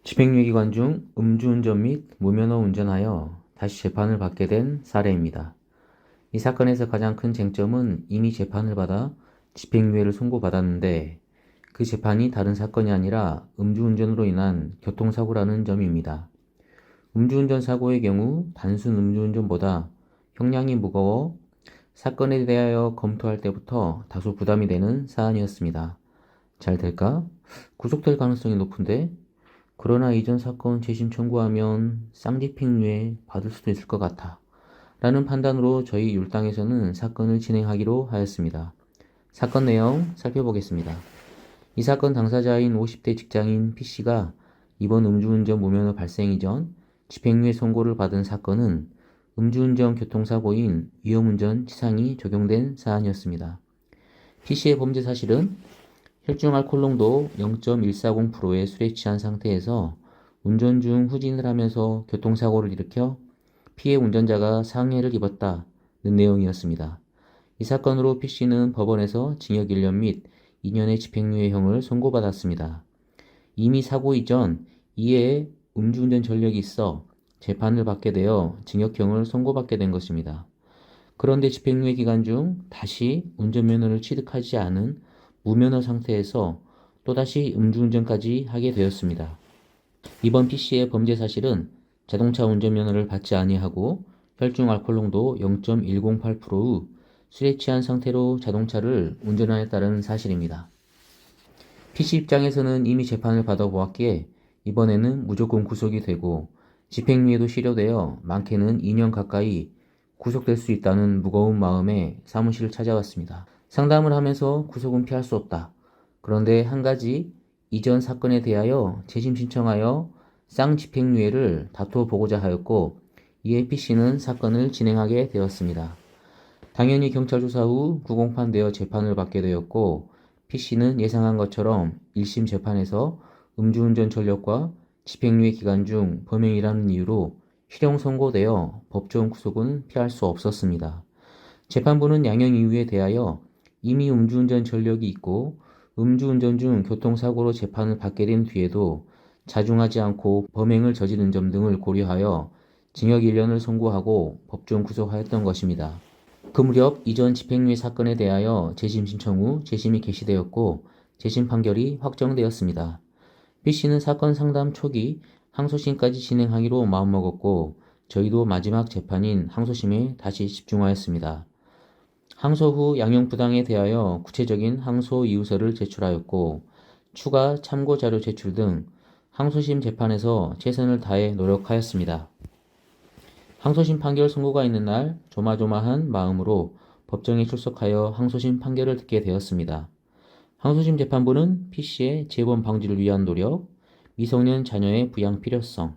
집행유예 기간 중 음주운전 및 무면허 운전하여 다시 재판을 받게 된 사례입니다. 이 사건에서 가장 큰 쟁점은 이미 재판을 받아 집행유예를 선고받았는데 그 재판이 다른 사건이 아니라 음주운전으로 인한 교통사고라는 점입니다. 음주운전 사고의 경우 단순 음주운전보다 형량이 무거워 사건에 대하여 검토할 때부터 다소 부담이 되는 사안이었습니다. 잘 될까? 구속될 가능성이 높은데? 그러나 이전 사건 재심 청구하면 쌍집행유예 받을 수도 있을 것 같아 라는 판단으로 저희 율당에서는 사건을 진행하기로 하였습니다. 사건 내용 살펴보겠습니다. 이 사건 당사자인 50대 직장인 P씨가 이번 음주운전 무면허 발생 이전 집행유예 선고를 받은 사건은 음주운전 교통사고인 위험운전 치상이 적용된 사안이었습니다. P씨의 범죄 사실은 혈중 알코올 농도 0.140%의 술에 취한 상태에서 운전 중 후진을 하면서 교통사고를 일으켜 피해 운전자가 상해를 입었다는 내용이었습니다. 이 사건으로 P씨는 법원에서 징역 1년 및 2년의 집행유예형을 선고받았습니다. 이미 사고 이전 이에 음주운전 전력이 있어 재판을 받게 되어 징역형을 선고받게 된 것입니다. 그런데 집행유예 기간 중 다시 운전면허를 취득하지 않은 무면허 상태에서 또다시 음주운전까지 하게 되었습니다. 이번 P씨의 범죄 사실은 자동차 운전면허를 받지 아니하고 혈중 알코올 농도 0.108%의 술에 취한 상태로 자동차를 운전하였다는 사실입니다. P씨 입장에서는 이미 재판을 받아보았기에 이번에는 무조건 구속이 되고 집행유예도 실효되어 많게는 2년 가까이 구속될 수 있다는 무거운 마음에 사무실을 찾아왔습니다. 상담을 하면서 구속은 피할 수 없다. 그런데 한 가지 이전 사건에 대하여 재심 신청하여 쌍집행유예를 다퉈보고자 하였고 이에 P씨는 사건을 진행하게 되었습니다. 당연히 경찰 조사 후 구공판되어 재판을 받게 되었고 P씨는 예상한 것처럼 1심 재판에서 음주운전 전력과 집행유예 기간 중 범행이라는 이유로 실형 선고되어 법정 구속은 피할 수 없었습니다. 재판부는 양형 이유에 대하여 이미 음주운전 전력이 있고 음주운전 중 교통사고로 재판을 받게 된 뒤에도 자중하지 않고 범행을 저지른 점 등을 고려하여 징역 1년을 선고하고 법정 구속하였던 것입니다. 그 무렵 이전 집행유예 사건에 대하여 재심 신청 후 재심이 개시되었고 재심 판결이 확정되었습니다. P씨는 사건 상담 초기 항소심까지 진행하기로 마음먹었고 저희도 마지막 재판인 항소심에 다시 집중하였습니다. 항소 후 양형 부당에 대하여 구체적인 항소 이유서를 제출하였고 추가 참고 자료 제출 등 항소심 재판에서 최선을 다해 노력하였습니다. 항소심 판결 선고가 있는 날 조마조마한 마음으로 법정에 출석하여 항소심 판결을 듣게 되었습니다. 항소심 재판부는 P씨의 재범 방지를 위한 노력, 미성년 자녀의 부양 필요성,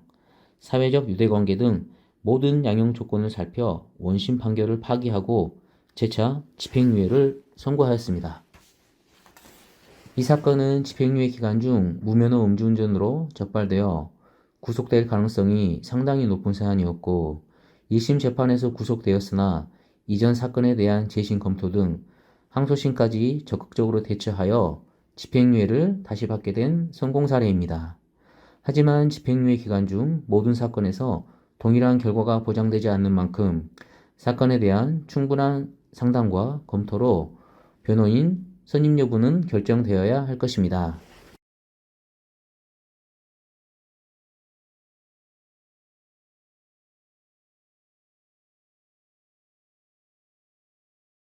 사회적 유대관계 등 모든 양형 조건을 살펴 원심 판결을 파기하고 재차 집행유예를 선고하였습니다. 이 사건은 집행유예 기간 중 무면허 음주운전으로 적발되어 구속될 가능성이 상당히 높은 사안이었고 1심 재판에서 구속되었으나 이전 사건에 대한 재심 검토 등 항소심까지 적극적으로 대처하여 집행유예를 다시 받게 된 성공 사례입니다. 하지만 집행유예 기간 중 모든 사건에서 동일한 결과가 보장되지 않는 만큼 사건에 대한 충분한 상담과 검토로 변호인 선임 여부는 결정되어야 할 것입니다.